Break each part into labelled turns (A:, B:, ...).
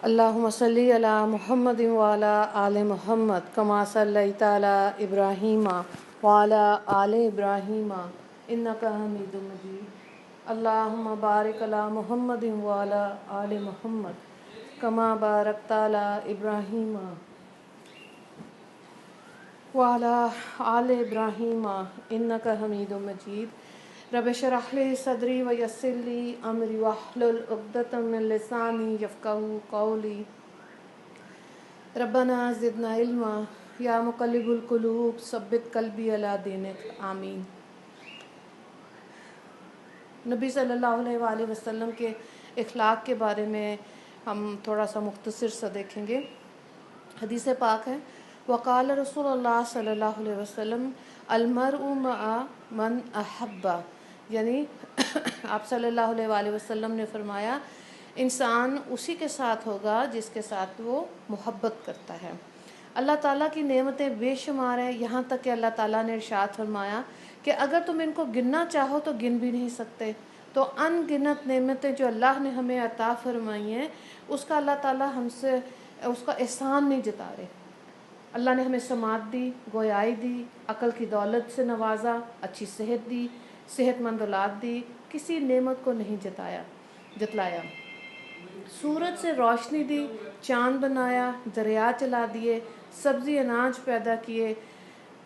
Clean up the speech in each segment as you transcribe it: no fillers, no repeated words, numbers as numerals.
A: اللہم صلی علی محمد وعلی آل محمد کما صلیت علی ابراہیم وعلی آل ابراہیم انک حمید مجید۔ اللہم بارک علی محمد وعلی آل محمد کما بارکت علی ابراہیم وعلی آل ابراہیم انک حمید مجید۔ رب اشرح لی صدری ویسر لی امری واحلل عقدۃ من لسانی یفقہوا قولی۔ ربنا زدنا علما یا مقلب القلوب ثبت قلبی علی دینک، آمین۔ نبی صلی اللہ علیہ وآلہ وسلم کے اخلاق کے بارے میں ہم تھوڑا سا مختصر سا دیکھیں گے۔ حدیث پاک ہے، وقال رسول اللہ صلی اللہ علیہ وسلم المرء مع من احب، یعنی آپ صلی اللہ علیہ وآلہ وسلم نے فرمایا انسان اسی کے ساتھ ہوگا جس کے ساتھ وہ محبت کرتا ہے۔ اللہ تعالیٰ کی نعمتیں بے شمار ہیں، یہاں تک کہ اللہ تعالیٰ نے ارشاد فرمایا کہ اگر تم ان کو گننا چاہو تو گن بھی نہیں سکتے۔ تو ان گنت نعمتیں جو اللہ نے ہمیں عطا فرمائی ہیں، اس کا اللہ تعالیٰ ہم سے اس کا احسان نہیں جتا رہے۔ اللہ نے ہمیں سماعت دی، گویائی دی، عقل کی دولت سے نوازا، اچھی صحت دی، صحت مند اولاد دی، کسی نعمت کو نہیں جتلایا۔ سورج سے روشنی دی، چاند بنایا، دریا چلا دیے، سبزی اناج پیدا کیے،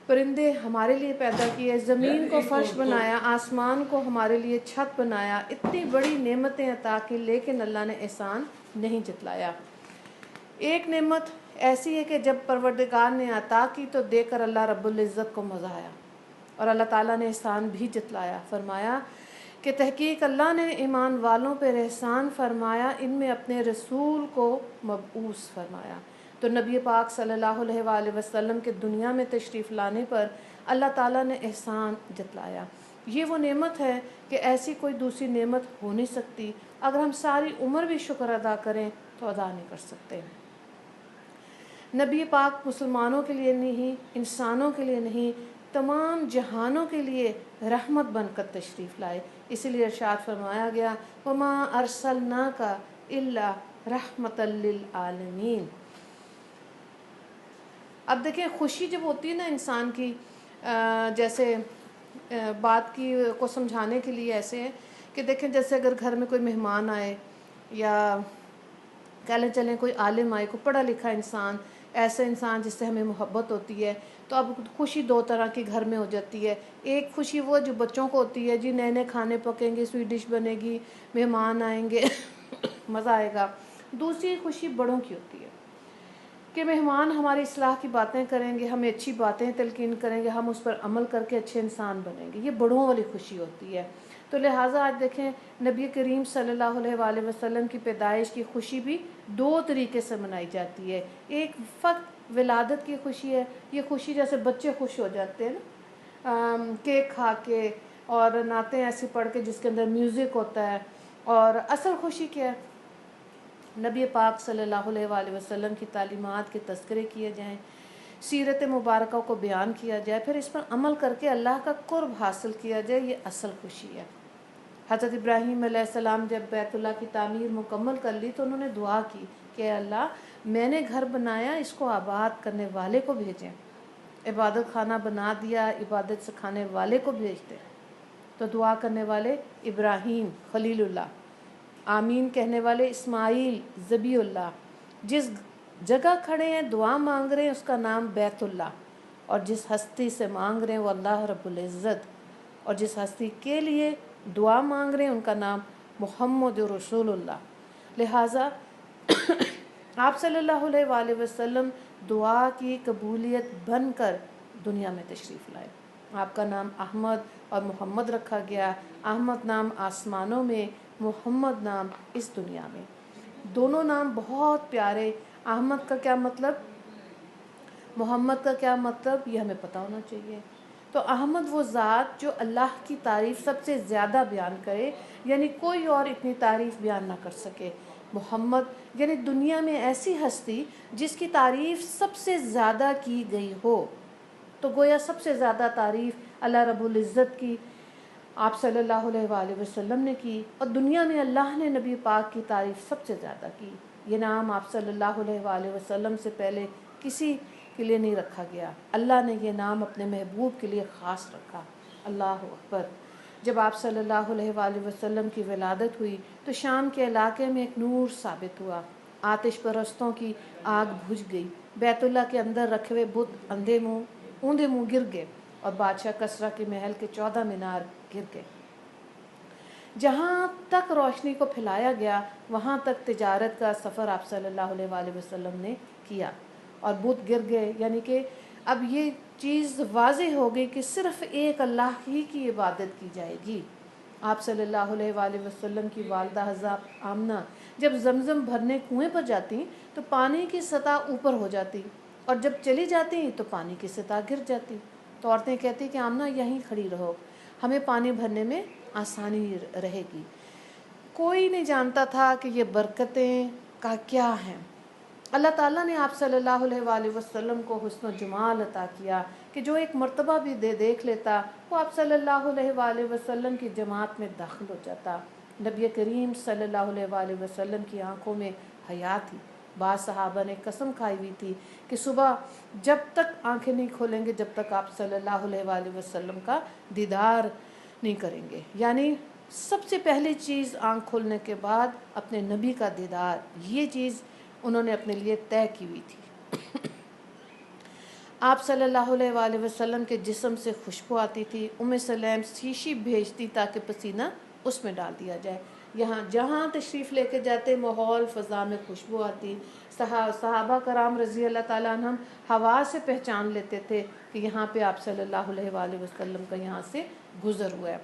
A: پرندے ہمارے لیے پیدا کیے، زمین کو فرش بنایا، آسمان کو ہمارے لیے چھت بنایا۔ اتنی بڑی نعمتیں عطا کی، لیکن اللہ نے احسان نہیں جتلایا۔ ایک نعمت ایسی ہے کہ جب پروردگار نے عطا کی تو دے کر اللہ رب العزت کو مزہ آیا، اور اللہ تعالیٰ نے احسان بھی جتلایا۔ فرمایا کہ تحقیق اللہ نے ایمان والوں پر احسان فرمایا، ان میں اپنے رسول کو مبعوث فرمایا۔ تو نبی پاک صلی اللہ علیہ وآلہ وسلم کے دنیا میں تشریف لانے پر اللہ تعالیٰ نے احسان جتلایا۔ یہ وہ نعمت ہے کہ ایسی کوئی دوسری نعمت ہو نہیں سکتی، اگر ہم ساری عمر بھی شکر ادا کریں تو ادا نہیں کر سکتے۔ نبی پاک مسلمانوں کے لیے نہیں، انسانوں کے لیے نہیں، تمام جہانوں کے لیے رحمت بن کر تشریف لائے، اسی لیے ارشاد فرمایا گیا وما ارسلناک الا رحمۃ للعالمین۔ اب دیکھیں، خوشی جب ہوتی ہے نا انسان کی، جیسے بات کی کو سمجھانے کے لیے ایسے ہے کہ دیکھیں، جیسے اگر گھر میں کوئی مہمان آئے یا کہہ لیں چلیں کوئی عالم آئے، کوئی پڑھا لکھا انسان، ایسا انسان جس سے ہمیں محبت ہوتی ہے، تو اب خوشی دو طرح کی گھر میں ہو جاتی ہے۔ ایک خوشی وہ جو بچوں کو ہوتی ہے، جی نئے نئے کھانے پکیں گے، سویٹ ڈش بنے گی، مہمان آئیں گے مزہ آئے گا۔ دوسری خوشی بڑوں کی ہوتی ہے کہ مہمان ہماری اصلاح کی باتیں کریں گے، ہمیں اچھی باتیں تلقین کریں گے، ہم اس پر عمل کر کے اچھے انسان بنیں گے، یہ بڑوں والی خوشی ہوتی ہے۔ تو لہٰذا آج دیکھیں، نبی کریم صلی اللہ علیہ وآلہ وسلم کی پیدائش کی خوشی بھی دو طریقے سے منائی جاتی ہے۔ ایک فقط ولادت کی خوشی ہے، یہ خوشی جیسے بچے خوش ہو جاتے ہیں نا، کیک کھا کے اور نعتیں ایسی پڑھ کے جس کے اندر میوزک ہوتا ہے۔ اور اصل خوشی کیا ہے؟ نبی پاک صلی اللہ علیہ وآلہ وسلم کی تعلیمات کے تذکرے کیے جائیں، سیرت مبارکہ کو بیان کیا جائے، پھر اس پر عمل کر کے اللہ کا قرب حاصل کیا جائے، یہ اصل خوشی ہے۔ حضرت ابراہیم علیہ السلام جب بیت اللہ کی تعمیر مکمل کر لی تو انہوں نے دعا کی کہ اللہ، میں نے گھر بنایا، اس کو آباد کرنے والے کو بھیجیں۔ عبادت خانہ بنا دیا، عبادت سکھانے والے کو بھیج دیں۔ تو دعا کرنے والے ابراہیم خلیل اللہ، آمین کہنے والے اسماعیل ذبیح اللہ، جس جگہ کھڑے ہیں دعا مانگ رہے ہیں اس کا نام بیت اللہ، اور جس ہستی سے مانگ رہے ہیں وہ اللہ رب العزت، اور جس ہستی کے لیے دعا مانگ رہے ہیں ان کا نام محمد رسول اللہ۔ لہٰذا آپ صلی اللہ علیہ وآلہ وسلم دعا کی قبولیت بن کر دنیا میں تشریف لائے۔ آپ کا نام احمد اور محمد رکھا گیا، احمد نام آسمانوں میں، محمد نام اس دنیا میں۔ دونوں نام بہت پیارے۔ احمد کا کیا مطلب، محمد کا کیا مطلب، یہ ہمیں پتہ ہونا چاہیے۔ تو احمد وہ ذات جو اللہ کی تعریف سب سے زیادہ بیان کرے، یعنی کوئی اور اتنی تعریف بیان نہ کر سکے۔ محمد یعنی دنیا میں ایسی ہستی جس کی تعریف سب سے زیادہ کی گئی ہو، تو گویا سب سے زیادہ تعریف اللہ رب العزت کی آپ صلی اللہ علیہ وآلہ وسلم نے کی، اور دنیا میں اللہ نے نبی پاک کی تعریف سب سے زیادہ کی۔ یہ نام آپ صلی اللہ علیہ وآلہ وسلم سے پہلے کسی کے لیے نہیں رکھا گیا، اللہ نے یہ نام اپنے محبوب کے لیے خاص رکھا۔ اللہ اکبر۔ جب آپ صلی اللہ علیہ وآلہ وسلم کی ولادت ہوئی تو شام کے علاقے میں ایک نور ثابت ہوا، آتش پرستوں کی آگ بجھ گئی، بیت اللہ کے اندر رکھے ہوئے بت اوندے منہ گر گئے، اور بادشاہ کسریٰ کے محل کے 14 مینار گر گئے۔ جہاں تک روشنی کو پھیلایا گیا وہاں تک تجارت کا سفر آپ صلی اللہ علیہ وآلہ وسلم نے کیا، اور بت گر گئے، یعنی کہ اب یہ چیز واضح ہو گئی کہ صرف ایک اللہ ہی کی عبادت کی جائے گی۔ آپ صلی اللہ علیہ وآلہ وسلم کی والدہ حضرت آمنہ جب زمزم بھرنے کنویں پر جاتی تو پانی کی سطح اوپر ہو جاتی، اور جب چلی جاتی تو پانی کی سطح گر جاتی، تو عورتیں کہتی کہ آمنہ یہیں کھڑی رہو، ہمیں پانی بھرنے میں آسانی رہے گی۔ کوئی نہیں جانتا تھا کہ یہ برکتیں کا کیا ہیں۔ اللہ تعالیٰ نے آپ صلی اللہ علیہ وآلہ وسلم کو حسن و جمال عطا کیا کہ جو ایک مرتبہ بھی دیکھ لیتا وہ آپ صلی اللہ علیہ وآلہ وسلم کی جماعت میں داخل ہو جاتا۔ نبی کریم صلی اللہ علیہ وآلہ وسلم کی آنکھوں میں حیا تھی۔ بعض صحابہ نے قسم کھائی ہوئی تھی کہ صبح جب تک آنکھیں نہیں کھولیں گے جب تک آپ صلی اللہ علیہ وآلہ وسلم کا دیدار نہیں کریں گے، یعنی سب سے پہلی چیز آنکھ کھولنے کے بعد اپنے نبی کا دیدار، یہ چیز انہوں نے اپنے لیے طے کی ہوئی تھی۔ آپ صلی اللہ علیہ وآلہ وسلم کے جسم سے خوشبو آتی تھی، سلیم شیشی بھیجتی تاکہ پسینہ اس میں ڈال دیا جائے۔ یہاں جہاں تشریف لے کے جاتے ماحول فضا میں خوشبو آتی، صحابہ کرام رضی اللہ تعالیٰ عنہم ہوا سے پہچان لیتے تھے کہ یہاں پہ آپ صلی اللہ علیہ وآلہ وسلم کا یہاں سے گزر ہوا ہے۔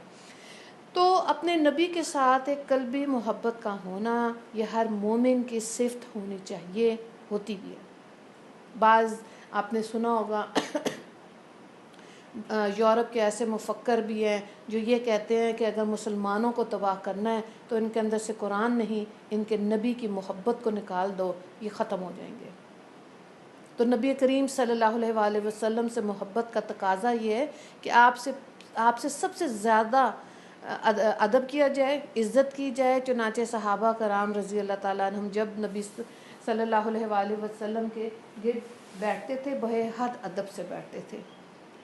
A: تو اپنے نبی کے ساتھ ایک قلبی محبت کا ہونا یہ ہر مومن کی صفت ہونی چاہیے، ہوتی بھی ہے۔ بعض آپ نے سنا ہوگا یورپ کے ایسے مفکر بھی ہیں جو یہ کہتے ہیں کہ اگر مسلمانوں کو تباہ کرنا ہے تو ان کے اندر سے قرآن نہیں، ان کے نبی کی محبت کو نکال دو، یہ ختم ہو جائیں گے۔ تو نبی کریم صلی اللہ علیہ وآلہ وسلم سے محبت کا تقاضا یہ ہے کہ آپ سے سب سے زیادہ ادب کیا جائے، عزت کی جائے۔ چنانچہ صحابہ کرام رضی اللہ تعالیٰ عنہم جب نبی صلی اللہ علیہ وآلہ وسلم کے گرد بیٹھتے تھے بڑے حد ادب سے بیٹھتے تھے،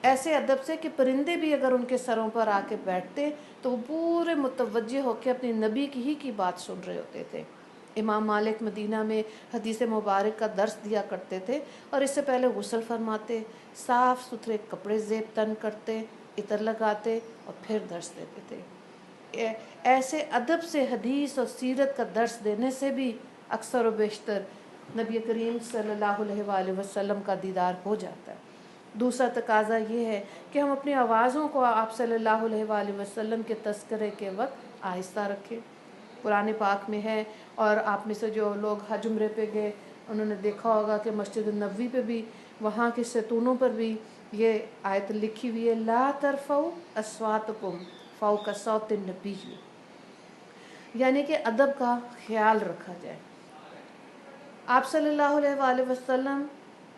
A: ایسے ادب سے کہ پرندے بھی اگر ان کے سروں پر آ کے بیٹھتے تو وہ پورے متوجہ ہو کے اپنی نبی کی بات سن رہے ہوتے تھے۔ امام مالک مدینہ میں حدیث مبارک کا درس دیا کرتے تھے، اور اس سے پہلے غسل فرماتے، صاف ستھرے کپڑے زیب تن کرتے، عطر لگاتے اور پھر درس دیتے تھے۔ ایسے ادب سے حدیث اور سیرت کا درس دینے سے بھی اکثر و بیشتر نبی کریم صلی اللہ علیہ وآلہ وسلم کا دیدار ہو جاتا ہے۔ دوسرا تقاضا یہ ہے کہ ہم اپنی آوازوں کو آپ صلی اللہ علیہ وآلہ وسلم کے تذکرے کے وقت آہستہ رکھیں۔ قرآن پاک میں ہے، اور آپ میں سے جو لوگ حج عمرے پہ گئے انہوں نے دیکھا ہوگا کہ مسجد النبوی پہ بھی وہاں کے ستونوں پر بھی یہ آیت لکھی ہوئی ہے، لا ترفعوا اصواتکم فوق صوت النبی، یعنی کہ ادب کا خیال رکھا جائے۔ آپ صلی اللہ علیہ وآلہ وسلم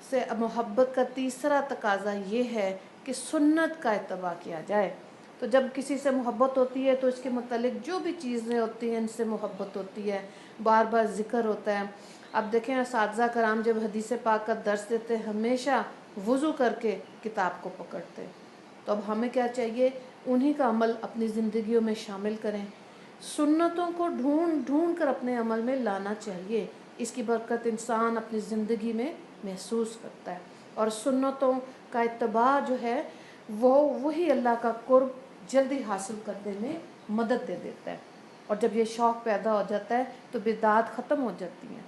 A: سے محبت کا تیسرا تقاضا یہ ہے کہ سنت کا اتباع کیا جائے۔ تو جب کسی سے محبت ہوتی ہے تو اس کے متعلق جو بھی چیزیں ہوتی ہیں ان سے محبت ہوتی ہے، بار بار ذکر ہوتا ہے۔ اب دیکھیں اساتذہ کرام جب حدیث پاک کا درس دیتے ہمیشہ وضو کر کے کتاب کو پکڑتے، تو اب ہمیں کیا چاہیے، انہی کا عمل اپنی زندگیوں میں شامل کریں، سنتوں کو ڈھونڈ ڈھونڈ کر اپنے عمل میں لانا چاہیے۔ اس کی برکت انسان اپنی زندگی میں محسوس کرتا ہے، اور سنتوں کا اتباع جو ہے وہی اللہ کا قرب جلدی حاصل کرنے میں مدد دے دیتا ہے۔ اور جب یہ شوق پیدا ہو جاتا ہے تو بدعات ختم ہو جاتی ہیں،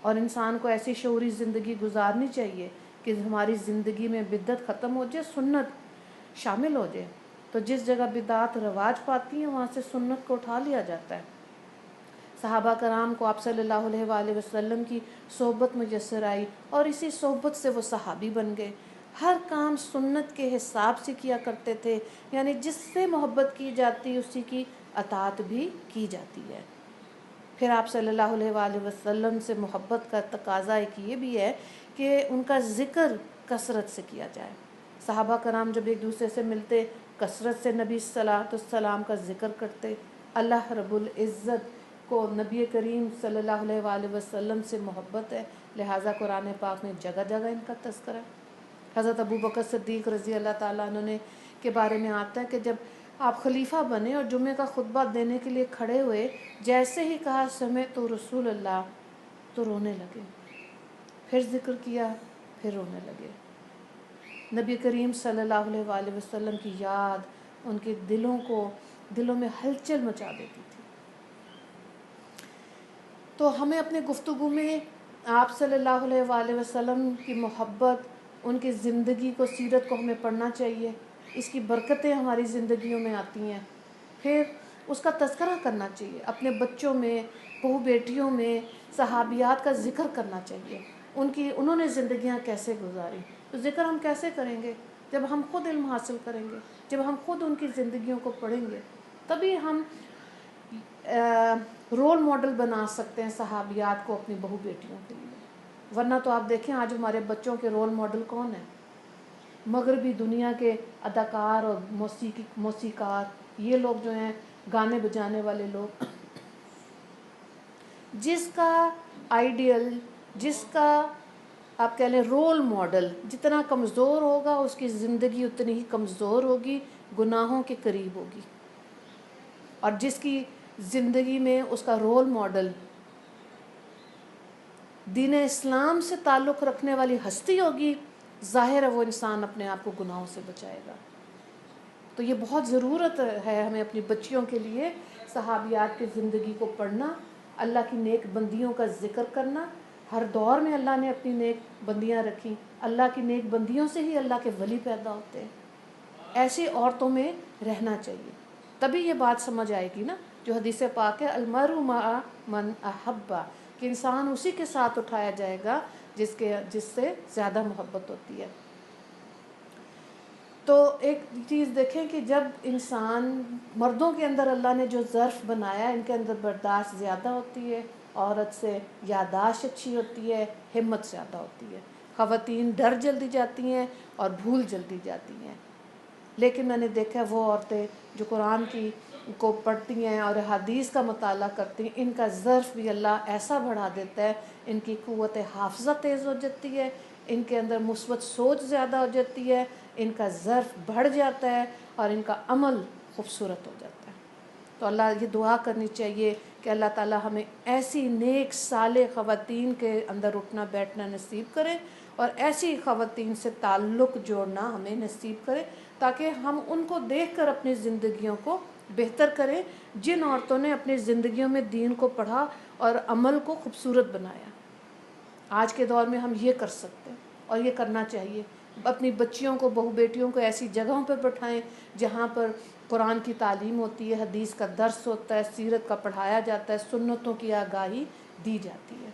A: اور انسان کو ایسی شعوری زندگی گزارنی چاہیے کہ ہماری زندگی میں بدعت ختم ہو جائے، سنت شامل ہو جائے۔ تو جس جگہ بدعات رواج پاتی ہیں وہاں سے سنت کو اٹھا لیا جاتا ہے۔ صحابہ کرام کو آپ صلی اللہ علیہ وآلہ وسلم کی صحبت میسر آئی، اور اسی صحبت سے وہ صحابی بن گئے۔ ہر کام سنت کے حساب سے کیا کرتے تھے، یعنی جس سے محبت کی جاتی اسی کی اطاعت بھی کی جاتی ہے۔ پھر آپ صلی اللہ علیہ وآلہ وسلم سے محبت کا تقاضا ایک یہ بھی ہے کہ ان کا ذکر کثرت سے کیا جائے۔ صحابہ کرام جب ایک دوسرے سے ملتے کثرت سے نبی صلوات السلام کا ذکر کرتے. اللہ رب العزت کو نبی کریم صلی اللہ علیہ وآلہ وسلم سے محبت ہے، لہٰذا قرآن پاک میں جگہ جگہ ان کا تذکرہ ہے. حضرت ابو بکر صدیق رضی اللہ تعالیٰ عنہ نے کے بارے میں آتا ہے کہ جب آپ خلیفہ بنے اور جمعے کا خطبہ دینے کے لیے کھڑے ہوئے، جیسے ہی کہا سمعت رسول اللہ تو رونے لگے، پھر ذکر کیا، پھر رونے لگے. نبی کریم صلی اللہ علیہ وآلہ وسلم کی یاد ان کے دلوں میں ہلچل مچا دیتی تھی. تو ہمیں اپنے گفتگو میں آپ صلی اللہ علیہ وآلہ وسلم کی محبت، ان کی زندگی کو، سیرت کو ہمیں پڑھنا چاہیے. اس کی برکتیں ہماری زندگیوں میں آتی ہیں. پھر اس کا تذکرہ کرنا چاہیے، اپنے بچوں میں، بہو بیٹیوں میں صحابیات کا ذکر کرنا چاہیے. انہوں نے زندگیاں کیسے گزاری. تو ذکر ہم کیسے کریں گے؟ جب ہم خود علم حاصل کریں گے، جب ہم خود ان کی زندگیوں کو پڑھیں گے، تبھی ہم رول ماڈل بنا سکتے ہیں صحابیات کو اپنی بہو بیٹیوں کے لیے. ورنہ تو آپ دیکھیں آج ہمارے بچوں کے رول ماڈل کون ہیں؟ مغربی دنیا کے اداکار اور موسیقار، یہ لوگ جو ہیں گانے بجانے والے لوگ. جس کا آئیڈیل، جس کا آپ کہہ لیں رول ماڈل جتنا کمزور ہوگا، اس کی زندگی اتنی ہی کمزور ہوگی، گناہوں کے قریب ہوگی. اور جس کی زندگی میں اس کا رول ماڈل دین اسلام سے تعلق رکھنے والی ہستی ہوگی، ظاہر ہے وہ انسان اپنے آپ کو گناہوں سے بچائے گا. تو یہ بہت ضرورت ہے ہمیں اپنی بچیوں کے لیے صحابیات کی زندگی کو پڑھنا، اللہ کی نیک بندیوں کا ذکر کرنا. ہر دور میں اللہ نے اپنی نیک بندیاں رکھی. اللہ کی نیک بندیوں سے ہی اللہ کے ولی پیدا ہوتے ہیں. ایسی عورتوں میں رہنا چاہیے، تبھی یہ بات سمجھ آئے گی نا جو حدیث پاک ہے، المرء مع من احب، کہ انسان اسی کے ساتھ اٹھایا جائے گا جس سے زیادہ محبت ہوتی ہے. تو ایک چیز دیکھیں کہ جب انسان، مردوں کے اندر اللہ نے جو ظرف بنایا ہے، ان کے اندر برداشت زیادہ ہوتی ہے، عورت سے یادداشت اچھی ہوتی ہے، ہمت زیادہ ہوتی ہے. خواتین ڈر جلدی جاتی ہیں اور بھول جلدی جاتی ہیں. لیکن میں نے دیکھا وہ عورتیں جو قرآن کو پڑھتی ہیں اور حدیث کا مطالعہ کرتی ہیں، ان کا ظرف بھی اللہ ایسا بڑھا دیتا ہے، ان کی قوت حافظہ تیز ہو جاتی ہے، ان کے اندر مثبت سوچ زیادہ ہو جاتی ہے، ان کا ظرف بڑھ جاتا ہے اور ان کا عمل خوبصورت ہو جاتا ہے. تو اللہ یہ دعا کرنی چاہیے کہ اللہ تعالی ہمیں ایسی نیک صالح خواتین کے اندر اٹھنا بیٹھنا نصیب کرے، اور ایسی خواتین سے تعلق جوڑنا ہمیں نصیب کرے، تاکہ ہم ان کو دیکھ کر اپنی زندگیوں کو بہتر کریں، جن عورتوں نے اپنی زندگیوں میں دین کو پڑھا اور عمل کو خوبصورت بنایا. آج کے دور میں ہم یہ کر سکتے ہیں اور یہ کرنا چاہیے. اپنی بچیوں کو، بہو بیٹیوں کو ایسی جگہوں پہ بٹھائیں جہاں پر قرآن کی تعلیم ہوتی ہے، حدیث کا درس ہوتا ہے، سیرت کا پڑھایا جاتا ہے، سنتوں کی آگاہی دی جاتی ہے.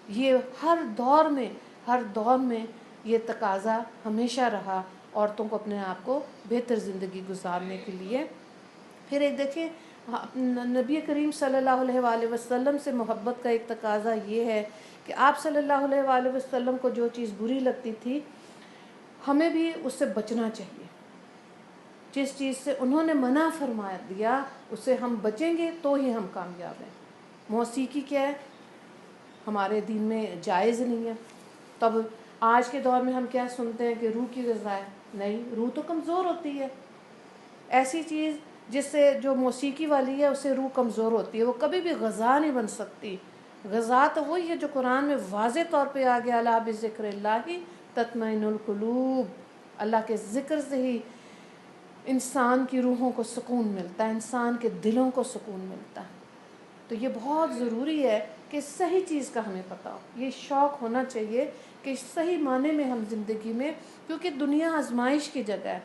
A: یہ ہر دور میں یہ تقاضا ہمیشہ رہا عورتوں کو اپنے آپ کو بہتر زندگی گزارنے کے لیے. پھر ایک دیکھیں نبی کریم صلی اللہ علیہ وآلہ وسلم سے محبت کا ایک تقاضا یہ ہے کہ آپ صلی اللہ علیہ وآلہ وسلم کو جو چیز بری لگتی تھی، ہمیں بھی اس سے بچنا چاہیے. جس چیز سے انہوں نے منع فرما دیا اس سے ہم بچیں گے تو ہی ہم کامیاب ہیں. موسیقی کیا ہے؟ ہمارے دین میں جائز نہیں ہے. تب آج کے دور میں ہم کیا سنتے ہیں کہ روح کی غذا ہے. نہیں، روح تو کمزور ہوتی ہے. ایسی چیز جس سے جو موسیقی والی ہے اس سے روح کمزور ہوتی ہے، وہ کبھی بھی غذا نہیں بن سکتی. غذا تو وہی ہے جو قرآن میں واضح طور پہ آ گیا، الا بذکر اللہ تطمئن القلوب. اللہ کے ذکر سے ہی انسان کی روحوں کو سکون ملتا ہے، انسان کے دلوں کو سکون ملتا ہے. تو یہ بہت ضروری ہے کہ صحیح چیز کا ہمیں پتہ ہو. یہ شوق ہونا چاہیے کہ صحیح معنی میں ہم زندگی میں، کیونکہ دنیا آزمائش کی جگہ ہے.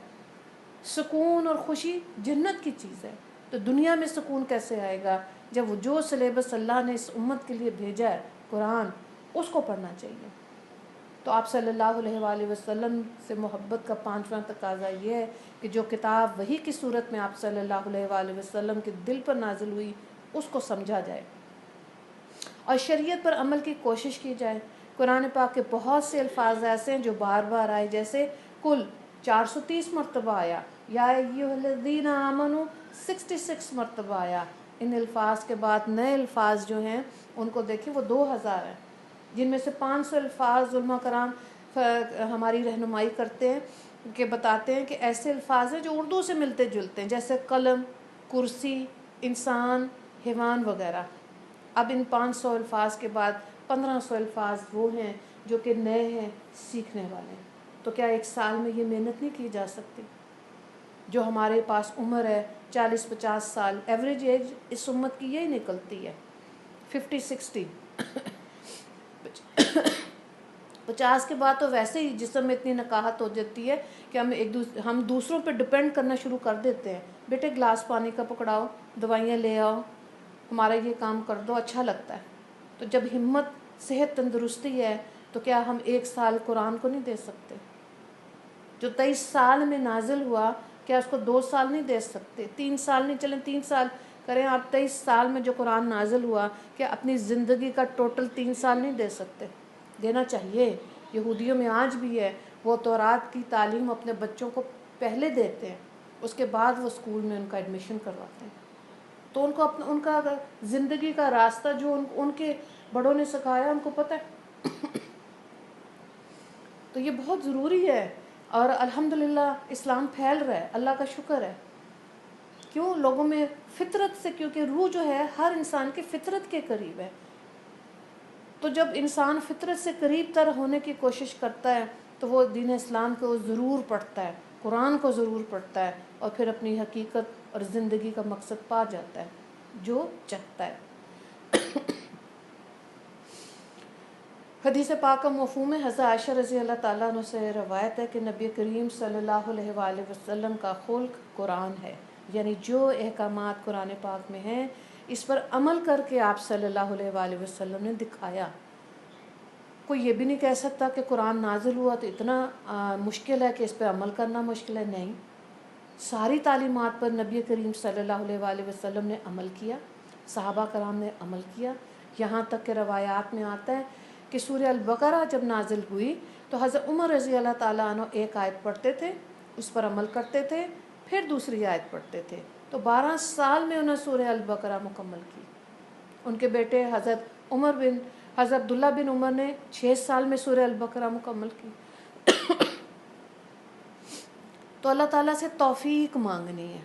A: سکون اور خوشی جنت کی چیز ہے. تو دنیا میں سکون کیسے آئے گا جب وہ جو سلیبس اللہ نے اس امت کے لیے بھیجا ہے، قرآن، اس کو پڑھنا چاہیے. تو آپ صلی اللہ علیہ وآلہ وسلم سے محبت کا 5واں تقاضا یہ ہے کہ جو کتاب وحی کی صورت میں آپ صلی اللہ علیہ وآلہ وسلم کے دل پر نازل ہوئی اس کو سمجھا جائے اور شریعت پر عمل کی کوشش کی جائے. قرآن پاک کے بہت سے الفاظ ایسے ہیں جو بار بار آئے، جیسے کل 430 مرتبہ آیا، یا ایھا الذین آمنوا 66 مرتبہ آیا۔ ان الفاظ کے بعد نئے الفاظ جو ہیں ان کو دیکھیں وہ 2000 ہیں، جن میں سے 500 الفاظ علماء کرام ہماری رہنمائی کرتے ہیں کہ بتاتے ہیں کہ ایسے الفاظ ہیں جو اردو سے ملتے جلتے ہیں، جیسے قلم، کرسی، انسان، حیوان وغیرہ۔ اب ان 500 الفاظ کے بعد 1500 الفاظ وہ ہیں جو کہ نئے ہیں، سیکھنے والے ہیں۔ تو کیا ایک سال میں یہ محنت نہیں کی جا سکتی؟ جو ہمارے پاس عمر ہے 40-50 سال، ایوریج ایج اس امت کی یہی نکلتی ہے 50-60۔ 50 کے بعد تو ویسے ہی جسم میں اتنی نکاہت ہو جاتی ہے کہ ہم دوسروں پہ ڈپینڈ کرنا شروع کر دیتے ہیں۔ بیٹے گلاس پانی کا پکڑاؤ، دوائیاں لے آؤ، ہمارا یہ کام کر دو، اچھا لگتا ہے۔ تو جب ہمت، صحت، تندرستی ہے تو کیا ہم ایک سال قرآن کو نہیں دے سکتے؟ جو 23 سال میں نازل ہوا، کیا اس کو 2 سال نہیں دے سکتے؟ 3 سال نہیں، چلیں 3 سال کریں آپ۔ 23 سال میں جو قرآن نازل ہوا، کیا اپنی زندگی کا ٹوٹل 3 سال نہیں دے سکتے؟ دینا چاہیے۔ یہودیوں میں آج بھی ہے، وہ تورات کی تعلیم اپنے بچوں کو پہلے دیتے ہیں، اس کے بعد وہ اسکول میں ان کا ایڈمیشن کرواتے ہیں۔ تو ان کو ان کا زندگی کا راستہ جو ان کے بڑوں نے سکھایا ان کو پتہ ہے۔ تو یہ بہت ضروری ہے، اور الحمدللہ اسلام پھیل رہا ہے، اللہ کا شکر ہے۔ کیوں؟ لوگوں میں فطرت سے، کیونکہ روح جو ہے ہر انسان کی فطرت کے قریب ہے۔ تو جب انسان فطرت سے قریب تر ہونے کی کوشش کرتا ہے تو وہ دین اسلام کو ضرور پڑھتا ہے، قرآن کو ضرور پڑھتا ہے، اور پھر اپنی حقیقت اور زندگی کا مقصد پا جاتا ہے جو چاہتا ہے۔ حدیث پاک کا مفہوم ہے، حضرت عائشہ رضی اللہ تعالیٰ عنہ سے روایت ہے کہ نبی کریم صلی اللہ علیہ وآلہ وسلم کا خلق قرآن ہے، یعنی جو احکامات قرآن پاک میں ہیں اس پر عمل کر کے آپ صلی اللہ علیہ وآلہ وسلم نے دکھایا۔ کوئی یہ بھی نہیں کہہ سکتا کہ قرآن نازل ہوا تو اتنا مشکل ہے کہ اس پہ عمل کرنا مشکل ہے، نہیں۔ ساری تعلیمات پر نبی کریم صلی اللہ علیہ وآلہ وسلم نے عمل کیا، صحابہ کرام نے عمل کیا، یہاں تک کہ روایات میں آتا ہے کہ سورہ البقرہ جب نازل ہوئی تو حضرت عمر رضی اللہ تعالیٰ عنہ ایک آیت پڑھتے تھے، اس پر عمل کرتے تھے، پھر دوسری آیت پڑھتے تھے، تو 12 سال میں انہوں نے سورہ البقرہ مکمل کی۔ ان کے بیٹے حضرت عبداللہ بن عمر نے 6 سال میں سورہ البقرہ مکمل کی۔ تو اللہ تعالیٰ سے توفیق مانگنی ہے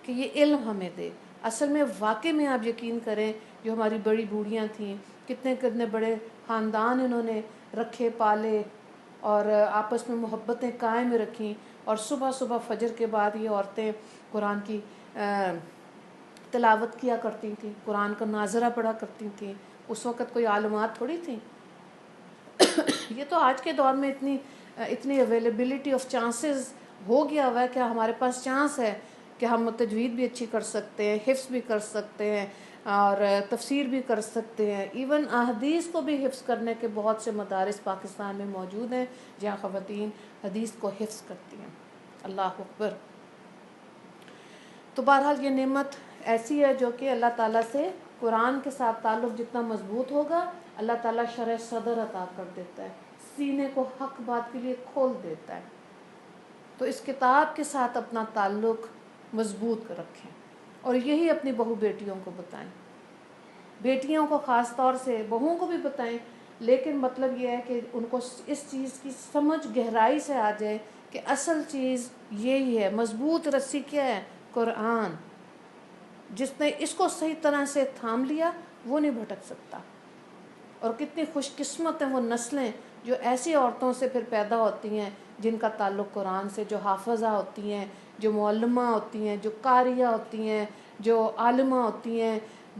A: کہ یہ علم ہمیں دے۔ اصل میں واقع میں آپ یقین کریں، جو ہماری بڑی بوڑھیاں تھیں، کتنے کتنے بڑے خاندان انہوں نے رکھے پالے اور آپس میں محبتیں قائم رکھیں، اور صبح صبح فجر کے بعد یہ عورتیں قرآن کی تلاوت کیا کرتی تھیں، قرآن کا ناظرہ پڑھا کرتی تھیں۔ اس وقت کوئی عالمات تھوڑی تھیں۔ یہ تو آج کے دور میں اتنی اویلیبلٹی آف چانسز ہو گیا ہوا ہے کہ ہمارے پاس چانس ہے کہ ہم تجوید بھی اچھی کر سکتے ہیں، حفظ بھی کر سکتے ہیں، اور تفسیر بھی کر سکتے ہیں۔ ایون احادیث کو بھی حفظ کرنے کے بہت سے مدارس پاکستان میں موجود ہیں جہاں خواتین حدیث کو حفظ کرتی ہیں۔ اللہ اکبر۔ تو بہرحال یہ نعمت ایسی ہے جو کہ اللہ تعالیٰ سے قرآن کے ساتھ تعلق جتنا مضبوط ہوگا، اللہ تعالیٰ شرح صدر عطا کر دیتا ہے، سینے کو حق بات کے لیے کھول دیتا ہے۔ تو اس کتاب کے ساتھ اپنا تعلق مضبوط رکھیں، اور یہی اپنی بہو بیٹیوں کو بتائیں، بیٹیوں کو خاص طور سے، بہوؤں کو بھی بتائیں، لیکن مطلب یہ ہے کہ ان کو اس چیز کی سمجھ گہرائی سے آ جائے کہ اصل چیز یہی ہے، مضبوط رسی کیا ہے؟ قرآن۔ جس نے اس کو صحیح طرح سے تھام لیا وہ نہیں بھٹک سکتا۔ اور کتنی خوش قسمت ہیں وہ نسلیں جو ایسی عورتوں سے پھر پیدا ہوتی ہیں جن کا تعلق قرآن سے، جو حافظہ ہوتی ہیں، جو معلمہ ہوتی ہیں، جو قاریہ ہوتی ہیں، جو عالمہ ہوتی ہیں۔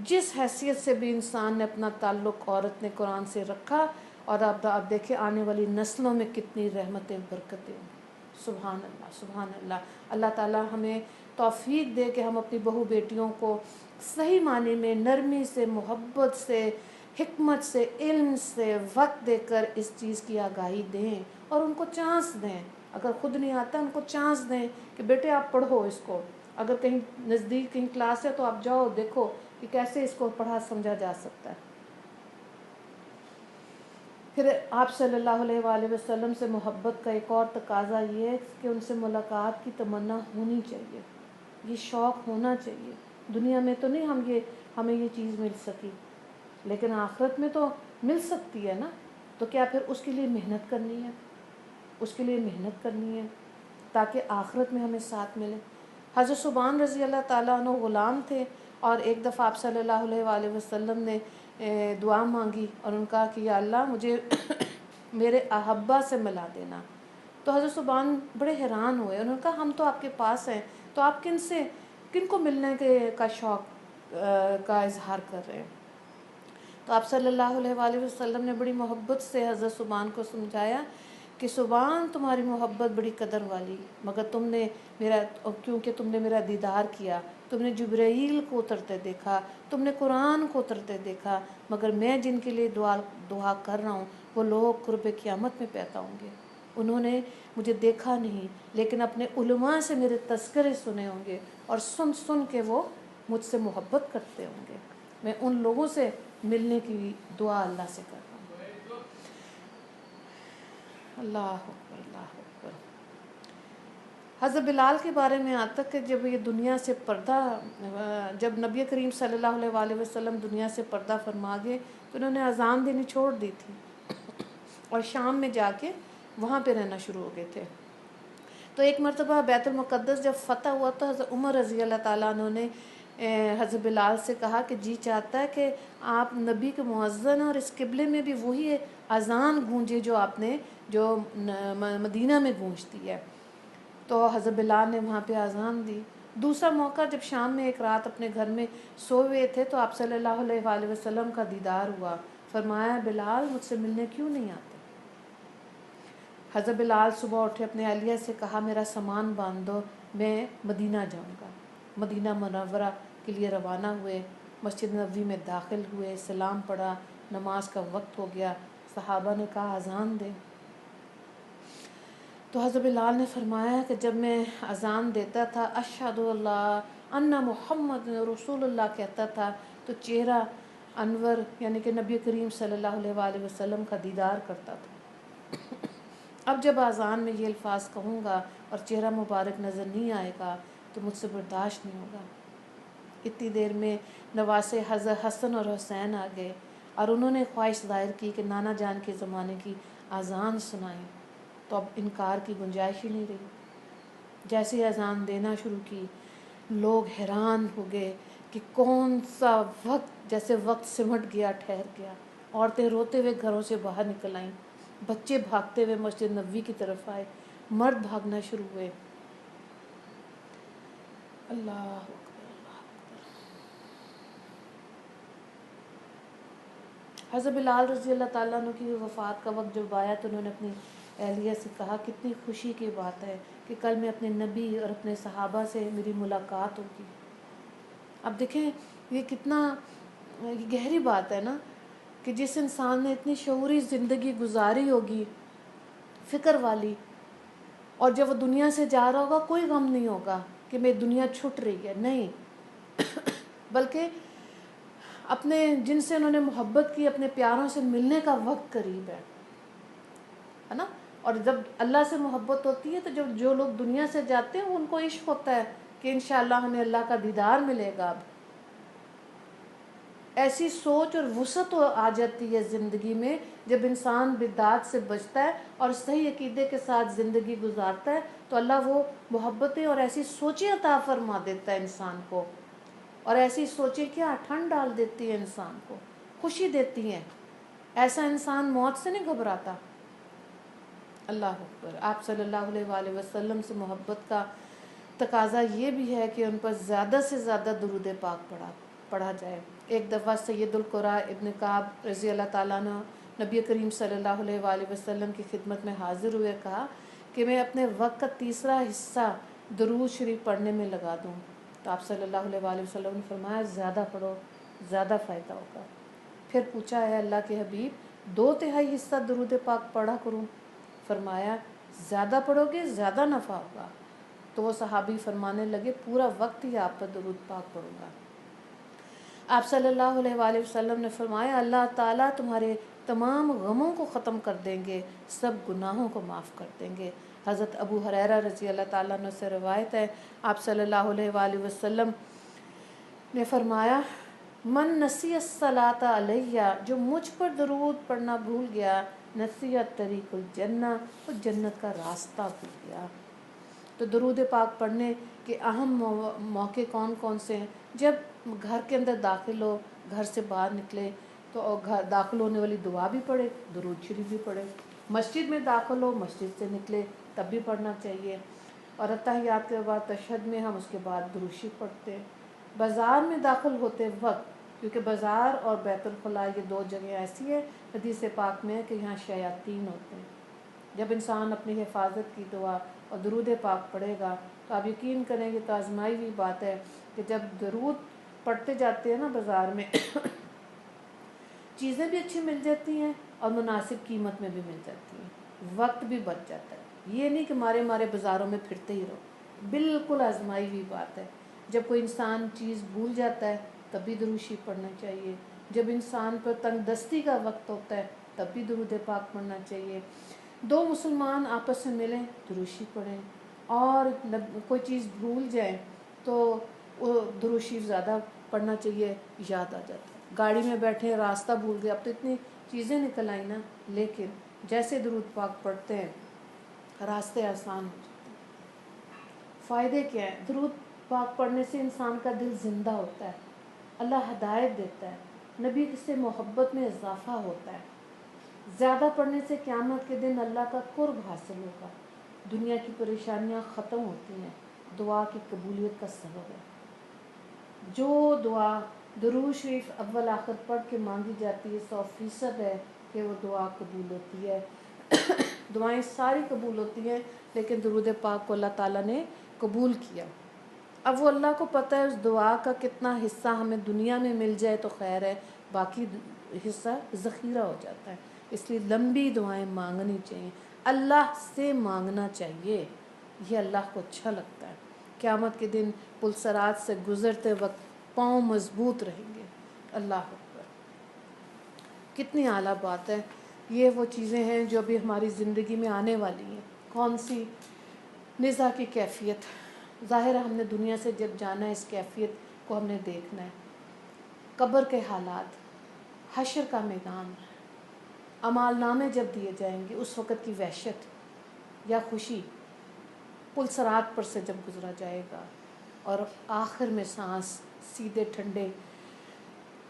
A: جس حیثیت سے بھی انسان نے اپنا تعلق عورت نے قرآن سے رکھا، اور اب آپ دیکھیں آنے والی نسلوں میں کتنی رحمتیں، برکتیں۔ سبحان اللہ، سبحان اللہ۔ اللہ تعالیٰ ہمیں توفیق دے کہ ہم اپنی بہو بیٹیوں کو صحیح معنی میں نرمی سے، محبت سے، حکمت سے، علم سے، وقت دے کر اس چیز کی آگاہی دیں، اور ان کو چانس دیں۔ اگر خود نہیں آتا ان کو چانس دیں کہ بیٹے آپ پڑھو اس کو، اگر کہیں نزدیک کہیں کلاس ہے تو آپ جاؤ، دیکھو کہ کیسے اس کو پڑھا سمجھا جا سکتا ہے۔ پھر آپ صلی اللہ علیہ وآلہ وسلم سے محبت کا ایک اور تقاضا یہ ہے کہ ان سے ملاقات کی تمنا ہونی چاہیے، یہ شوق ہونا چاہیے۔ دنیا میں تو نہیں ہمیں یہ چیز مل سکی، لیکن آخرت میں تو مل سکتی ہے نا، تو کیا پھر اس کے لیے محنت کرنی ہے، اس کے لیے محنت کرنی ہے تاکہ آخرت میں ہمیں ساتھ ملے۔ حضرت صبان رضی اللہ تعالیٰ عنہ غلام تھے، اور ایک دفعہ آپ صلی اللہ علیہ وآلہ وسلم نے دعا مانگی اور ان کا کہ یا اللہ مجھے میرے احبا سے ملا دینا۔ تو حضرت صبان بڑے حیران ہوئے، انہوں نے کہا ہم تو آپ کے پاس ہیں، تو آپ کن کو ملنے کا شوق کا اظہار کر رہے ہیں؟ تو آپ صلی اللہ علیہ وآلہ وسلم نے بڑی محبت سے حضرت صبان کو سمجھایا کہ صبان تمہاری محبت بڑی قدر والی، مگر کیونکہ تم نے میرا دیدار کیا، تم نے جبرائیل کو اترتے دیکھا، تم نے قرآن کو اترتے دیکھا، مگر میں جن کے لیے دعا کر رہا ہوں وہ لوگ قرب قیامت میں پیدا ہوں گے۔ انہوں نے مجھے دیکھا نہیں، لیکن اپنے علماء سے میرے تذکرے سنے ہوں گے، اور سن کے وہ مجھ سے محبت کرتے ہوں گے۔ میں ان لوگوں سے ملنے کی دعا اللہ سے کر رہا ہوں۔ اللہ اکبر، اللہ اکبر۔ حضرت بلال کے بارے میں آتا کہ جب یہ دنیا سے جب نبی کریم صلی اللہ علیہ وآلہ وسلم دنیا سے پردہ فرما گئے تو انہوں نے اذان دینی چھوڑ دی تھی، اور شام میں جا کے وہاں پہ رہنا شروع ہو گئے تھے۔ تو ایک مرتبہ بیت المقدس جب فتح ہوا تو حضرت عمر رضی اللہ تعالیٰ عنہ نے حضرت بلال سے کہا کہ جی چاہتا ہے کہ آپ نبی کے مؤذن ہیں، اور اس قبلے میں بھی وہی اذان گونجے جو مدینہ میں گونجتی ہے۔ تو حضرت بلال نے وہاں پہ اذان دی۔ دوسرا موقع جب شام میں ایک رات اپنے گھر میں سوئے ہوئے تھے تو آپ صلی اللہ علیہ وآلہ وسلم کا دیدار ہوا، فرمایا بلال مجھ سے ملنے کیوں نہیں آتے؟ حضرت بلال صبح اٹھے، اپنے اہلیہ سے کہا میرا سامان باندھ دو، میں مدینہ جاؤں گا۔ مدینہ منورہ کے لیے روانہ ہوئے، مسجد نبوی میں داخل ہوئے، سلام پڑھا، نماز کا وقت ہو گیا، صحابہ نے کہا اذان دے۔ تو حضرت بلال نے فرمایا کہ جب میں اذان دیتا تھا اشہد اللہ ان محمد رسول اللہ کہتا تھا تو چہرہ انور یعنی کہ نبی کریم صلی اللہ علیہ وآلہ وسلم کا دیدار کرتا تھا۔ اب جب اذان میں یہ الفاظ کہوں گا اور چہرہ مبارک نظر نہیں آئے گا تو مجھ سے برداشت نہیں ہوگا۔ اتنی دیر میں نواسے حضرت حسن اور حسین آ گئے، اور انہوں نے خواہش ظاہر کی کہ نانا جان کے زمانے کی اذان سنائیں، تو اب انکار کی گنجائش ہی نہیں رہی۔ جیسے اذان دینا شروع کی لوگ حیران ہو گئے کہ کون سا وقت، جیسے وقت سمٹ گیا، ٹھہر گیا۔ عورتیں روتے ہوئے گھروں سے باہر نکل آئیں، بچے بھاگتے ہوئے مسجد نبوی کی طرف آئے، مرد بھاگنا شروع ہوئے۔ اللہ اکبر، اللہ اکبر۔ حضرت بلال رضی اللہ تعالیٰ عنہ کی وفات کا وقت جب آیا تو انہوں نے اپنی اہلیہ سے کہا کتنی خوشی کی بات ہے کہ کل میں اپنے نبی اور اپنے صحابہ سے میری ملاقات ہوگی۔ اب دیکھیں یہ کتنا گہری بات ہے نا، کہ جس انسان نے اتنی شعوری زندگی گزاری ہوگی، فکر والی، اور جب وہ دنیا سے جا رہا ہوگا کوئی غم نہیں ہوگا کہ میری دنیا چھٹ رہی ہے، نہیں، بلکہ اپنے جن سے انہوں نے محبت کی، اپنے پیاروں سے ملنے کا وقت قریب ہے نا۔ اور جب اللہ سے محبت ہوتی ہے تو جب جو لوگ دنیا سے جاتے ہیں ان کو عشق ہوتا ہے کہ انشاءاللہ ہمیں اللہ کا دیدار ملے گا۔ اب ایسی سوچ اور وسعت آ جاتی ہے زندگی میں جب انسان بدعات سے بچتا ہے اور صحیح عقیدے کے ساتھ زندگی گزارتا ہے تو اللہ وہ محبتیں اور ایسی سوچیں عطا فرما دیتا ہے انسان کو، اور ایسی سوچیں کیا ٹھنڈ ڈال دیتی ہیں انسان کو، خوشی دیتی ہیں۔ ایسا انسان موت سے نہیں گھبراتا۔ اللہ اکبر۔ آپ صلی اللہ علیہ وآلہ وسلم سے محبت کا تقاضا یہ بھی ہے کہ ان پر زیادہ سے زیادہ درود پاک پڑھا جائے۔ ایک دفعہ سید القریٰ ابن کعب رضی اللہ تعالیٰ عنہ نبی کریم صلی اللہ علیہ وآلہ وسلم کی خدمت میں حاضر ہوئے، کہا کہ میں اپنے وقت کا تیسرا حصہ درود شریف پڑھنے میں لگا دوں، تو آپ صلی اللہ علیہ وآلہ وسلم نے فرمایا زیادہ پڑھو، زیادہ فائدہ ہوگا۔ پھر پوچھا ہے اللہ کے حبیب 2/3 حصہ درود پاک پڑھا کروں؟ فرمایا زیادہ پڑھو گے زیادہ نفع ہوگا۔ تو وہ صحابی فرمانے لگے پورا وقت ہی آپ پر درود پاک پڑھوں گا۔ آپ صلی اللہ علیہ وآلہ وسلم نے فرمایا اللہ تعالیٰ تمہارے تمام غموں کو ختم کر دیں گے، سب گناہوں کو معاف کر دیں گے۔ حضرت ابو ہریرہ رضی اللہ تعالیٰ عنہ سے روایت ہے، آپ صلی اللہ علیہ وآلہ وسلم نے فرمایا من نسی الصلاۃ علیہ، جو مجھ پر درود پڑھنا بھول گیا، نسی طریق الجنہ، وہ جنت کا راستہ بھول گیا۔ تو درود پاک پڑھنے کے اہم موقع کون کون سے ہیں؟ جب گھر کے اندر داخل ہو، گھر سے باہر نکلے تو گھر داخل ہونے والی دعا بھی پڑھے، درود شریف بھی پڑھے۔ مسجد میں داخل ہو، مسجد سے نکلے تب بھی پڑھنا چاہیے۔ اور اتحیات کے بعد تشہد میں ہم اس کے بعد درود شریف پڑھتے ہیں۔ بازار میں داخل ہوتے وقت، کیونکہ بازار اور بیت الخلاء یہ دو جگہیں ایسی ہیں حدیث پاک میں کہ یہاں شیاطین ہوتے ہیں۔ جب انسان اپنی حفاظت کی دعا اور درود پاک پڑھے گا تو آپ یقین کریں گے، تو آزمائی ہوئی بات ہے کہ جب درود پڑھتے جاتے ہیں نا بازار میں چیزیں بھی اچھی مل جاتی ہیں اور مناسب قیمت میں بھی مل جاتی ہیں، وقت بھی بچ جاتا ہے۔ یہ نہیں کہ مارے مارے بازاروں میں پھرتے ہی رہو، بالکل آزمائی ہوئی بات ہے۔ جب کوئی انسان چیز بھول جاتا ہے تب بھی درود شریف پڑھنا چاہیے، جب انسان پر تنگ دستی کا وقت ہوتا ہے تب بھی درود پاک پڑھنا چاہیے۔ دو مسلمان آپس میں ملیں درود شریف پڑھیں، اور کوئی چیز بھول جائیں تو وہ درود شریف زیادہ پڑھنا چاہیے، یاد آ جاتا ہے۔ گاڑی میں بیٹھے راستہ بھول گئے، اب تو اتنی چیزیں نکل آئی نا، لیکن جیسے درود پاک پڑھتے ہیں راستے آسان ہو جاتے ہیں۔ فائدے کیا ہیں؟ درود پاک پڑھنے سے انسان کا دل زندہ ہوتا ہے، اللہ ہدایت دیتا ہے، نبی سے محبت میں اضافہ ہوتا ہے۔ زیادہ پڑھنے سے قیامت کے دن اللہ کا قرب حاصل ہوگا، دنیا کی پریشانیاں ختم ہوتی ہیں، دعا کی قبولیت کا سبب ہے۔ جو دعا درود شریف اول آخر پڑھ کے مانگی جاتی ہے 100% ہے کہ وہ دعا قبول ہوتی ہے۔ دعائیں ساری قبول ہوتی ہیں، لیکن درود پاک کو اللہ تعالیٰ نے قبول کیا۔ اب وہ اللہ کو پتہ ہے اس دعا کا کتنا حصہ ہمیں دنیا میں مل جائے تو خیر ہے، باقی حصہ ذخیرہ ہو جاتا ہے۔ اس لیے لمبی دعائیں مانگنی چاہیے، اللہ سے مانگنا چاہیے، یہ اللہ کو اچھا لگتا ہے۔ قیامت کے دن پلسرات سے گزرتے وقت پاؤں مضبوط رہیں گے۔ اللہ اکبر، کتنی اعلیٰ بات ہے۔ یہ وہ چیزیں ہیں جو ابھی ہماری زندگی میں آنے والی ہیں۔ کون سی؟ نزا کی کیفیت۔ ظاہر ہے ہم نے دنیا سے جب جانا ہے اس کیفیت کو ہم نے دیکھنا ہے۔ قبر کے حالات، حشر کا میدان، اعمال نامے جب دیے جائیں گے اس وقت کی وحشت یا خوشی، پلسرات پر سے جب گزرا جائے گا، اور آخر میں سانس سیدھے ٹھنڈے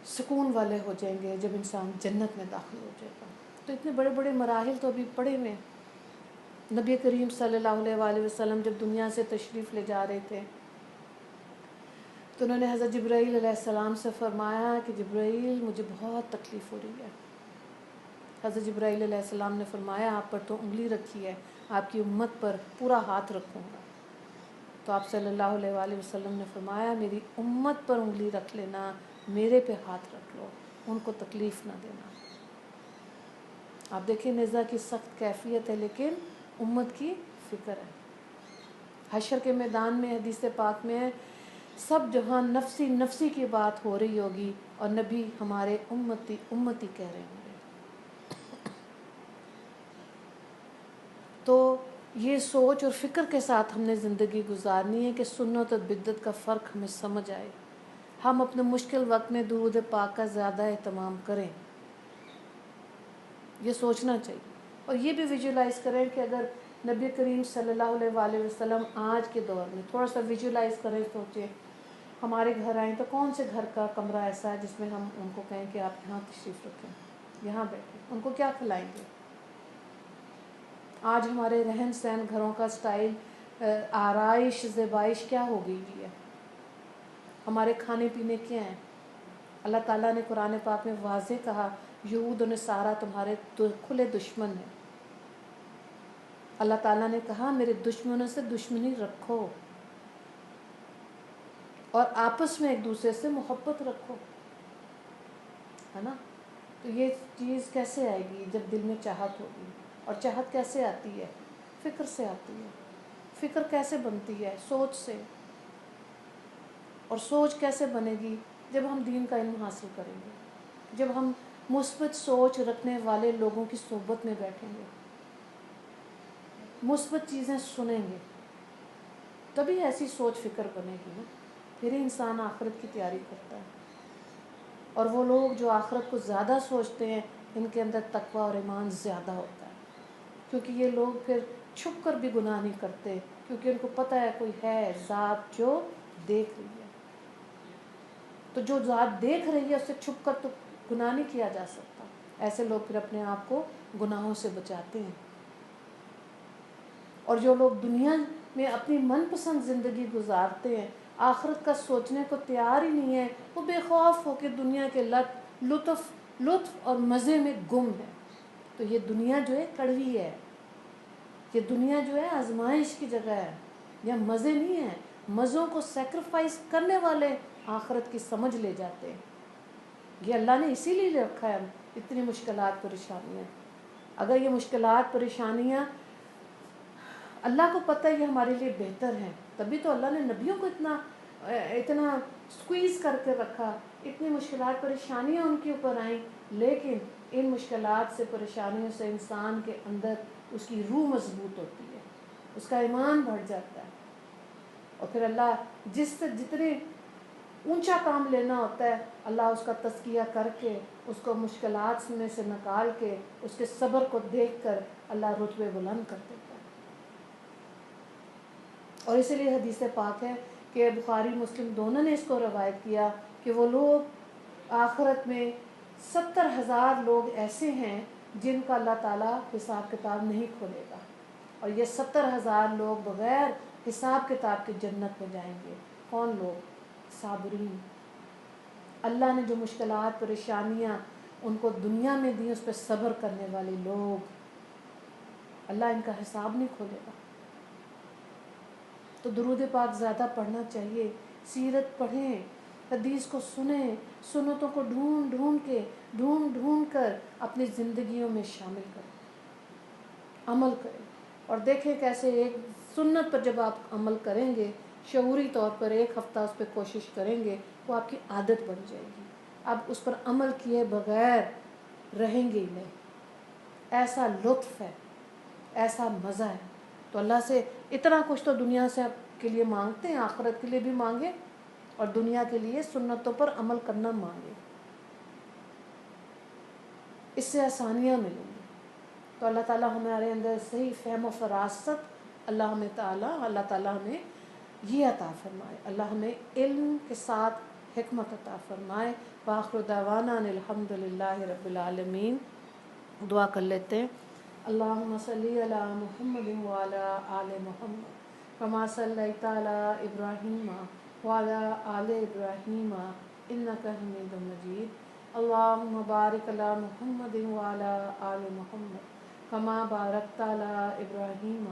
A: سکون والے ہو جائیں گے جب انسان جنت میں داخل ہو جائے گا۔ تو اتنے بڑے بڑے مراحل تو ابھی پڑے ہوئے ہیں۔ نبی کریم صلی اللہ علیہ وآلہ وسلم جب دنیا سے تشریف لے جا رہے تھے تو انہوں نے حضرت جبرائیل علیہ السلام سے فرمایا کہ جبرائیل مجھے بہت تکلیف ہو رہی ہے۔ حضرت جبرائیل علیہ السلام نے فرمایا آپ پر تو انگلی رکھی ہے، آپ کی امت پر پورا ہاتھ رکھوں گا۔ تو آپ صلی اللہ علیہ وآلہ وسلم نے فرمایا میری امت پر انگلی رکھ لینا، میرے پہ ہاتھ رکھ لو، ان کو تکلیف نہ دینا۔ آپ دیکھیں نزا کی سخت کیفیت ہے لیکن امت کی فکر ہے۔ حشر کے میدان میں حدیث پاک میں ہے سب جہاں نفسی نفسی کی بات ہو رہی ہوگی اور نبی ہمارے امتی امتی کہہ رہے ہوں گے۔ تو یہ سوچ اور فکر کے ساتھ ہم نے زندگی گزارنی ہے کہ سنت اور بدعت کا فرق ہمیں سمجھ آئے، ہم اپنے مشکل وقت میں درود پاک کا زیادہ اہتمام کریں، یہ سوچنا چاہیے۔ اور یہ بھی ویژولائز کریں کہ اگر نبی کریم صلی اللہ علیہ وآلہ وسلم آج کے دور میں تھوڑا سا ویژولائز کریں، سوچیں ہمارے گھر آئیں تو کون سے گھر کا کمرہ ایسا ہے جس میں ہم ان کو کہیں کہ آپ یہاں تشریف رکھیں، یہاں بیٹھیں، ان کو کیا کھلائیں گے؟ آج ہمارے رہن سہن گھروں کا سٹائل، آرائش زیبائش کیا ہو گئی ہے؟ ہمارے کھانے پینے کیا ہیں؟ اللہ تعالیٰ نے قرآن پاک میں واضح کہا یہود و نصارہ تمہارے کھلے دشمن ہیں۔ اللہ تعالیٰ نے کہا میرے دشمنوں سے دشمنی رکھو اور آپس میں ایک دوسرے سے محبت رکھو، ہے نا؟ تو یہ چیز کیسے آئے گی؟ جب دل میں چاہت ہوگی، اور چاہت کیسے آتی ہے؟ فکر سے آتی ہے۔ فکر کیسے بنتی ہے؟ سوچ سے۔ اور سوچ کیسے بنے گی؟ جب ہم دین کا علم حاصل کریں گے، جب ہم مثبت سوچ رکھنے والے لوگوں کی صحبت میں بیٹھیں گے، مثبت چیزیں سنیں گے، تبھی ایسی سوچ فکر بنے گی نا، پھر ہی انسان آخرت کی تیاری کرتا ہے۔ اور وہ لوگ جو آخرت کو زیادہ سوچتے ہیں، ان کے اندر تقوی اور ایمان زیادہ ہوتا ہے، کیونکہ یہ لوگ پھر چھپ کر بھی گناہ نہیں کرتے، کیونکہ ان کو پتہ ہے کوئی ہے ذات جو دیکھ رہی ہے۔ تو جو ذات دیکھ رہی ہے اس سے چھپ کر تو گناہ نہیں کیا جا سکتا۔ ایسے لوگ پھر اپنے آپ کو گناہوں سے بچاتے ہیں۔ اور جو لوگ دنیا میں اپنی من پسند زندگی گزارتے ہیں، آخرت کا سوچنے کو تیار ہی نہیں ہے، وہ بے خوف ہو کے دنیا کے لطف اور مزے میں گم ہے۔ تو یہ دنیا جو ہے کڑوی ہے، یہ دنیا جو ہے آزمائش کی جگہ ہے، یہ مزے نہیں ہیں۔ مزوں کو سیکریفائس کرنے والے آخرت کی سمجھ لے جاتے ہیں۔ یہ اللہ نے اسی لیے رکھا ہے اتنی مشکلات پریشانیاں۔ اگر یہ مشکلات پریشانیاں اللہ کو پتہ ہے یہ ہمارے لیے بہتر ہیں، تبھی تو اللہ نے نبیوں کو اتنا سکویز کر کے رکھا، اتنی مشکلات پریشانیاں ان کے اوپر آئیں، لیکن ان مشکلات سے پریشانیوں سے انسان کے اندر اس کی روح مضبوط ہوتی ہے، اس کا ایمان بڑھ جاتا ہے، اور پھر اللہ جس سے جتنے اونچا کام لینا ہوتا ہے، اللہ اس کا تزکیہ کر کے اس کو مشکلات میں سے نکال کے اس کے صبر کو دیکھ کر اللہ رتبے بلند کر دیتا ہے۔ اور اسی لیے حدیث پاک ہے کہ بخاری مسلم دونوں نے اس کو روایت کیا کہ وہ لوگ آخرت میں 70,000 لوگ ایسے ہیں جن کا اللہ تعالیٰ حساب کتاب نہیں کھولے گا، اور یہ 70,000 لوگ بغیر حساب کتاب کے جنت میں جائیں گے۔ کون لوگ؟ صابرین۔ اللہ نے جو مشکلات پریشانیاں ان کو دنیا میں دی، اس پہ صبر کرنے والے لوگ، اللہ ان کا حساب نہیں کھولے گا۔ تو درود پاک زیادہ پڑھنا چاہیے، سیرت پڑھیں، حدیث کو سنیں، سنتوں کو ڈھونڈ کر اپنی زندگیوں میں شامل کریں، عمل کریں، اور دیکھیں کیسے ایک سنت پر جب آپ عمل کریں گے، شعوری طور پر ایک ہفتہ اس پہ کوشش کریں گے، وہ آپ کی عادت بن جائے گی، آپ اس پر عمل کیے بغیر رہیں گے ہی نہیں۔ ایسا لطف ہے، ایسا مزہ ہے۔ تو اللہ سے اتنا کچھ تو دنیا سے آپ کے لیے مانگتے ہیں، آخرت کے لیے بھی مانگے اور دنیا کے لیے سنتوں پر عمل کرنا مانگے، اس سے آسانیاں ملیں گی۔ تو اللہ تعالیٰ ہمارے اندر صحیح فہم و فراست اللہ تعالیٰ ہمیں یہ عطا فرمائے، اللہ ہمیں علم کے ساتھ حکمت عطا فرمائے۔ وآخر دعوانا ان الحمد للہ رب العالمین۔ دعا کر لیتے ہیں۔ اللہم صلی علی محمد وعلی آل محمد کما صلیت علی ابراہیم وعلی آل ابراہیم انک حمید مجید۔ اللہم بارک علی محمد وعلی آل محمد کما بارکت علی ابراہیم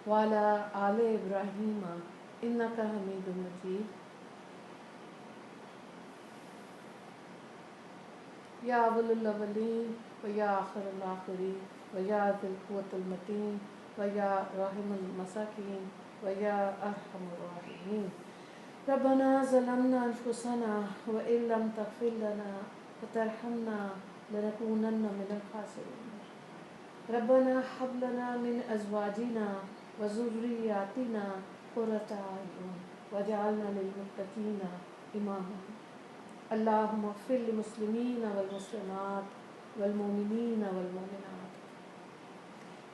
A: وعلی آل ابراہیم انک حمید مجید۔ یا اول الاولین و یا آخر الآخرین و یا ذی القوة المتین و یا راحم المساکین و یا ارحم الراحمین۔ ربنا ظلمنا انفسنا وان لم تغفر لنا وترحمنا لنکونن من الخاسرین۔ ربنا هب لنا من ازواجنا وذریاتنا قرۃ اعین واجعلنا للمتقین اماما۔ اللہم اغفر للمسلمین والمسلمات والمؤمنین والمؤمنات۔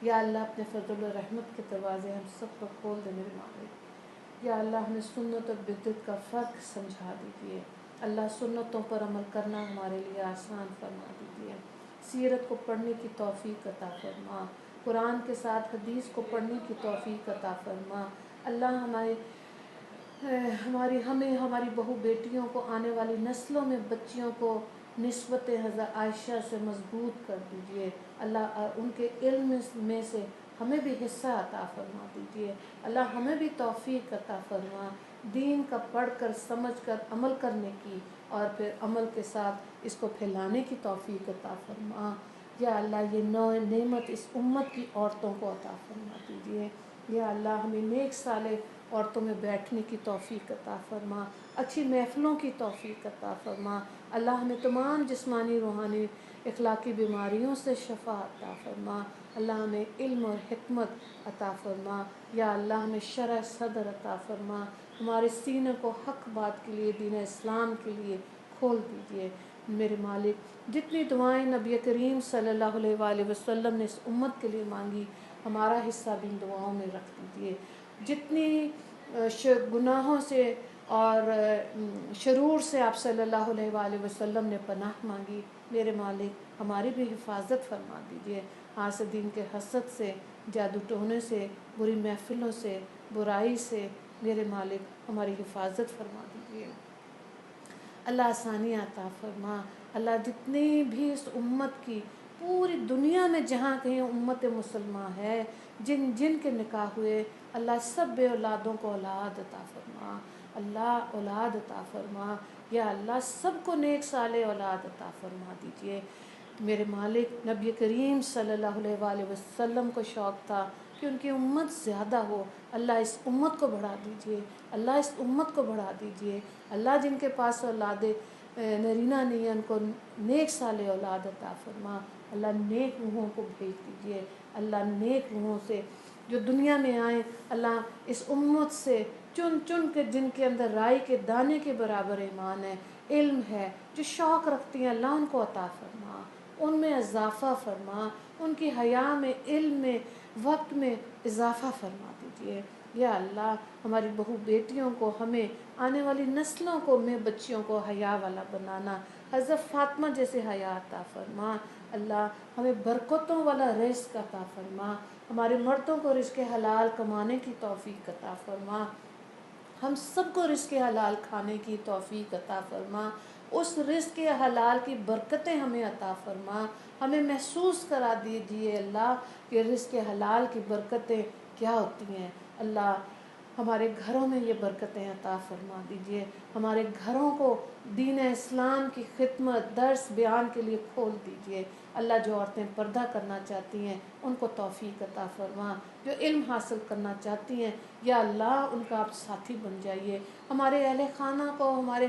A: یا اللہ اپنے فضل و رحمت کے دروازے ہم سب کو کھول دے میرے مالک۔ یا اللہ ہمیں سنت اور بدعت کا فرق سمجھا دیجیے۔ اللہ سنتوں پر عمل کرنا ہمارے لیے آسان فرما دیجیے۔ سیرت کو پڑھنے کی توفیق عطا فرما، قرآن کے ساتھ حدیث کو پڑھنے کی توفیق عطا فرما۔ اللہ ہماری بہو بیٹیوں کو، آنے والی نسلوں میں بچیوں کو نسبت حضرت عائشہ سے مضبوط کر دیجیے۔ اللہ ان کے علم میں سے ہمیں بھی حصہ عطا فرما دیجیے۔ اللہ ہمیں بھی توفیق عطا فرما، دین کا پڑھ کر سمجھ کر عمل کرنے کی، اور پھر عمل کے ساتھ اس کو پھیلانے کی توفیق عطا فرما۔ یا اللہ یہ نعمت اس امت کی عورتوں کو عطا فرما دیجیے۔ یا اللہ ہمیں نیک صالح عورتوں میں بیٹھنے کی توفیق عطا فرما، اچھی محفلوں کی توفیق عطا فرما۔ اللہ ہمیں تمام جسمانی روحانی اخلاقی بیماریوں سے شفا عطا فرما۔ اللہ ہمیں علم اور حکمت عطا فرما۔ یا اللہ ہمیں شرح صدر عطا فرما، ہمارے سینے کو حق بات کے لیے، دین اسلام کے لیے کھول دیجیے۔ میرے مالک، جتنی دعائیں نبی کریم صلی اللہ علیہ وآلہ وسلم نے اس امت کے لیے مانگی، ہمارا حصہ بھی ان دعاؤں میں رکھ دیجیے۔ جتنی گناہوں سے اور شرور سے آپ صلی اللہ علیہ وآلہ وسلم نے پناہ مانگی، میرے مالک ہماری بھی حفاظت فرما دیجیے، حاسدین کے حسد سے، جادو ٹونے سے، بری محفلوں سے، برائی سے، میرے مالک ہماری حفاظت فرما دیجیے۔ اللہ آسانی عطا فرما۔ اللہ جتنی بھی اس امت کی پوری دنیا میں جہاں کہیں امت مسلمہ ہے، جن جن کے نکاح ہوئے، اللہ سب بے اولادوں کو اولاد عطا فرما۔ اللہ اولاد عطا فرما، یا اللہ سب کو نیک صالح اولاد عطا فرما دیجیے۔ میرے مالک، نبی کریم صلی اللہ علیہ وآلہ وسلم کو شوق تھا کہ ان کی امت زیادہ ہو، اللہ اس امت کو بڑھا دیجیے، اللہ اس امت کو بڑھا دیجیے۔ اللہ جن کے پاس اولاد نرینہ نہیں ہے، ان کو نیک صالح اولاد عطا فرما۔ اللہ نیک روحوں کو بھیج دیجیے، اللہ نیک روحوں سے جو دنیا میں آئیں، اللہ اس امت سے چن چن کے جن کے اندر رائی کے دانے کے برابر ایمان ہے، علم ہے، جو شوق رکھتی ہیں، اللہ ان کو عطا فرما، ان میں اضافہ فرما، ان کی حیا میں، علم میں، وقت میں اضافہ فرما دیجیے۔ یا اللہ ہماری بہو بیٹیوں کو، ہمیں آنے والی نسلوں کو، میں بچیوں کو حیا والا بنانا، حضرت فاطمہ جیسے حیا عطا فرما۔ اللہ ہمیں برکتوں والا رزق عطا فرما، ہمارے مردوں کو رزق حلال کمانے کی توفیق عطا فرما، ہم سب کو رزق حلال کھانے کی توفیق عطا فرما۔ اس رزق حلال کی برکتیں ہمیں عطا فرما، ہمیں محسوس کرا دیجیے اللہ کہ رزق حلال کی برکتیں کیا ہوتی ہیں۔ اللہ ہمارے گھروں میں یہ برکتیں عطا فرما دیجیے، ہمارے گھروں کو دین اسلام کی خدمت، درس، بیان کے لیے کھول دیجیے۔ اللہ جو عورتیں پردہ کرنا چاہتی ہیں ان کو توفیق عطا فرما، جو علم حاصل کرنا چاہتی ہیں یا اللہ ان کا آپ ساتھی بن جائیے، ہمارے اہل خانہ کو ہمارے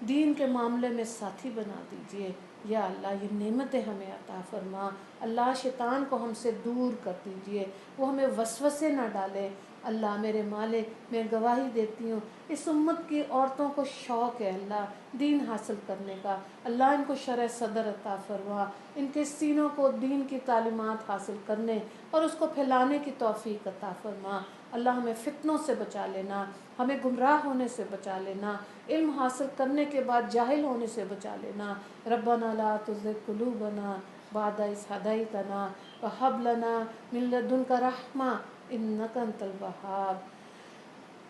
A: دین کے معاملے میں ساتھی بنا دیجیے۔ یا اللہ یہ نعمتیں ہمیں عطا فرما، اللہ شیطان کو ہم سے دور کر دیجیے، وہ ہمیں وسوسے نہ ڈالے۔ اللہ میرے مالک، میں گواہی دیتی ہوں اس امت کی عورتوں کو شوق ہے اللہ دین حاصل کرنے کا، اللہ ان کو شرح صدر عطا فرما، ان کے سینوں کو دین کی تعلیمات حاصل کرنے اور اس کو پھیلانے کی توفیق عطا فرما۔ اللہ ہمیں فتنوں سے بچا لینا، ہمیں گمراہ ہونے سے بچا لینا، علم حاصل کرنے کے بعد جاہل ہونے سے بچا لینا۔ ربنا لا تزغ قلوبنا بعد اذ ہدیتنا وہب لنا من لدنک رحمہ انک انت الوہاب۔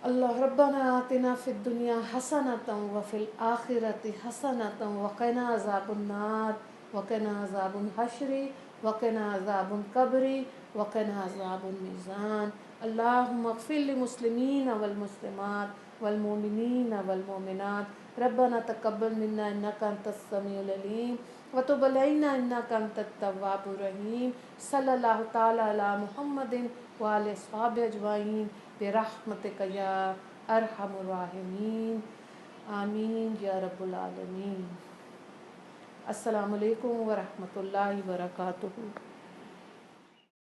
A: اللہ ربنا آتنا فی الدنیا حسنۃ وفی الآخرۃ حسنۃ وقنا عذاب النار وقنا عذاب الحشر وقنا عذاب القبر وقنا عذاب المیزان۔ اللہم اغفر للمسلمین والمسلمات والمؤمنین والمؤمنات۔ ربنا تقبل منا انک انت السمیع العلیم وتب علینا انک انت التواب الرحیم۔ صلی اللہ تعالی علی محمد وآلہ اصحابہ اجمعین برحمتک یا ارحم الراحمین، آمین یا رب العالمین۔ السلام علیکم ورحمۃ اللہ وبرکاتہ۔